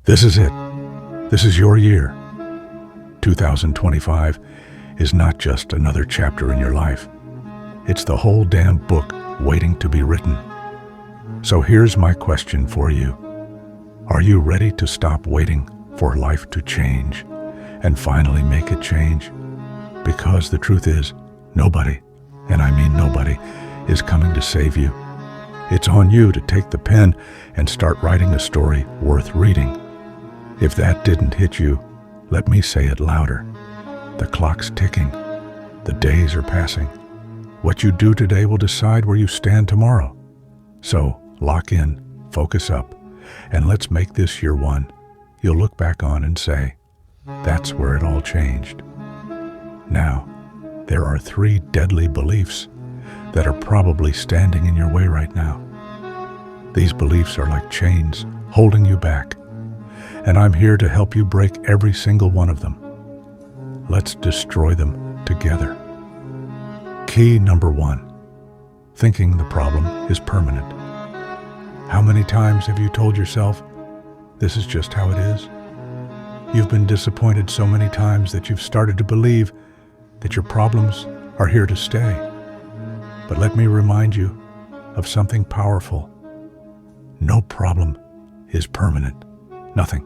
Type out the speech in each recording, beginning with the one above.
This is it. This is your year. 2025 is not just another chapter in your life. It's the whole damn book waiting to be written. So here's my question for you. Are you ready to stop waiting for life to change and finally make it change? Because the truth is, nobody, and I mean nobody, is coming to save you. It's on you to take the pen and start writing a story worth reading. If that didn't hit you, let me say it louder. The clock's ticking. The days are passing. What you do today will decide where you stand tomorrow. So lock in, focus up, and let's make this year one you'll look back on and say, that's where it all changed. Now, there are 3 deadly beliefs that are probably standing in your way right now. These beliefs are like chains holding you back, and I'm here to help you break every single one of them. Let's destroy them together. Key number 1, thinking the problem is permanent. How many times have you told yourself, this is just how it is? You've been disappointed so many times that you've started to believe that your problems are here to stay. But let me remind you of something powerful. No problem is permanent. Nothing.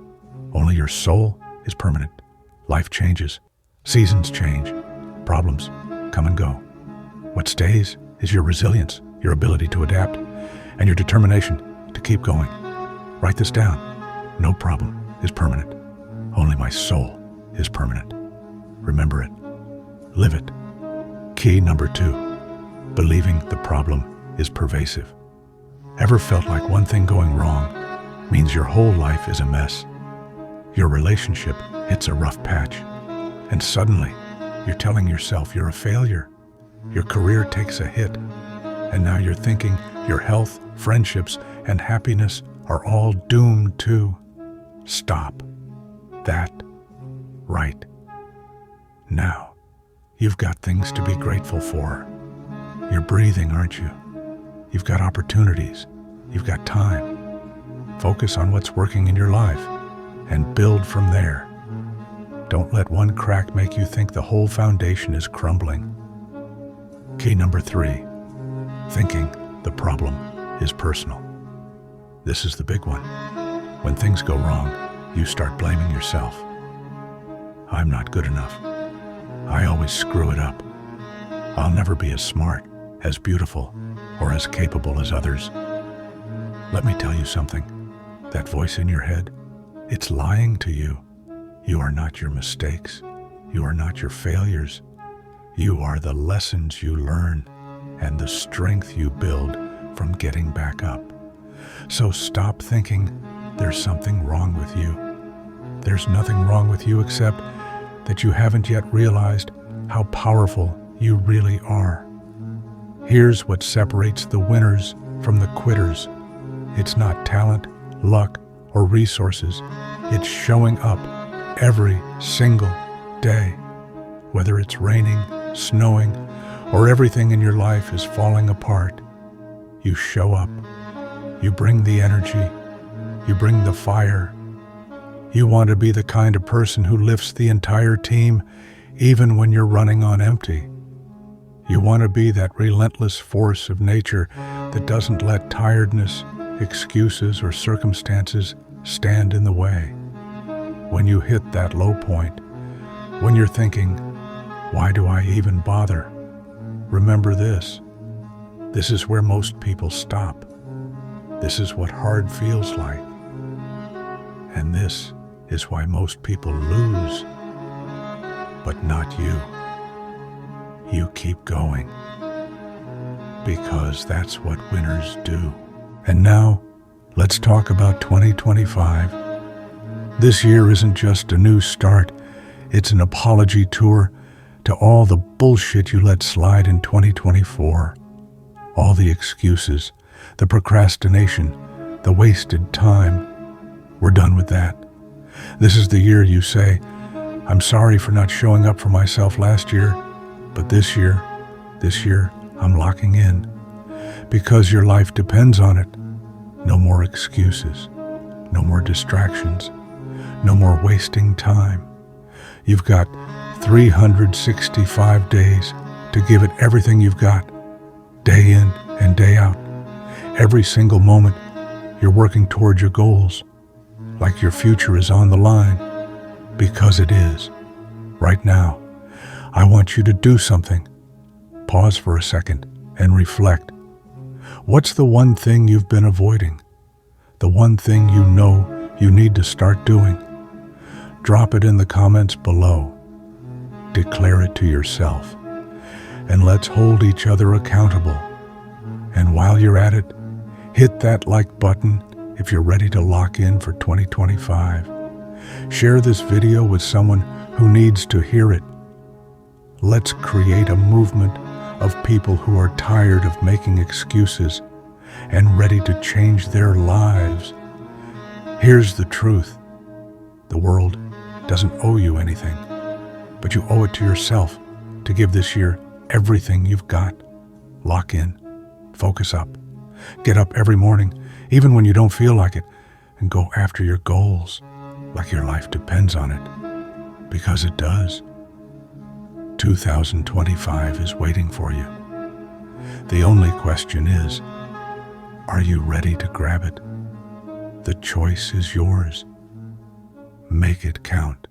Only your soul is permanent. Life changes. Seasons change. Problems come and go. What stays is your resilience, your ability to adapt, and your determination to keep going. Write this down. No problem is permanent. Only my soul is permanent. Remember it. Live it. Key number 2, believing the problem is pervasive. Ever felt like one thing going wrong means your whole life is a mess? Your relationship hits a rough patch, and suddenly you're telling yourself you're a failure. Your career takes a hit, and now you're thinking your health, friendships, and happiness are all doomed too. Stop that right now. You've got things to be grateful for. You're breathing, aren't you? You've got opportunities. You've got time. Focus on what's working in your life and build from there. Don't let one crack make you think the whole foundation is crumbling. Key number 3, thinking the problem is personal. This is the big one. When things go wrong, you start blaming yourself. I'm not good enough. I always screw it up. I'll never be as smart, as beautiful, or as capable as others. Let me tell you something. That voice in your head, it's lying to you. You are not your mistakes. You are not your failures. You are the lessons you learn and the strength you build from getting back up. So stop thinking there's something wrong with you. There's nothing wrong with you except that you haven't yet realized how powerful you really are. Here's what separates the winners from the quitters. It's not talent, luck, or resources. It's showing up every single day. Whether it's raining, snowing, or everything in your life is falling apart, you show up. You bring the energy. You bring the fire. You want to be the kind of person who lifts the entire team even when you're running on empty. You want to be that relentless force of nature that doesn't let tiredness, excuses, or circumstances stand in the way. When you hit that low point, when you're thinking, why do I even bother? Remember this. This is where most people stop. This is what hard feels like. And this is why most people lose. But not you. You keep going. Because that's what winners do. And now, let's talk about 2025. This year isn't just a new start. It's an apology tour to all the bullshit you let slide in 2024. All the excuses, the procrastination, the wasted time. We're done with that. This is the year you say, I'm sorry for not showing up for myself last year, but this year, I'm locking in. Because your life depends on it. No more excuses, no more distractions, No more wasting time. You've got 365 days to give it everything you've got, day in and day out. Every single moment, you're working toward your goals, like your future is on the line, because it is. Right now, I want you to do something. Pause for a second and reflect. What's the one thing you've been avoiding? The one thing you know you need to start doing? Drop it in the comments below. Declare it to yourself. And let's hold each other accountable. And while you're at it, hit that like button if you're ready to lock in for 2025. Share this video with someone who needs to hear it. Let's create a movement of people who are tired of making excuses and ready to change their lives. Here's the truth. The world doesn't owe you anything, but you owe it to yourself to give this year everything you've got. Lock in. Focus up. Get up every morning, even when you don't feel like it, and go after your goals like your life depends on it, because it does. 2025 is waiting for you. The only question is, are you ready to grab it? The choice is yours. Make it count.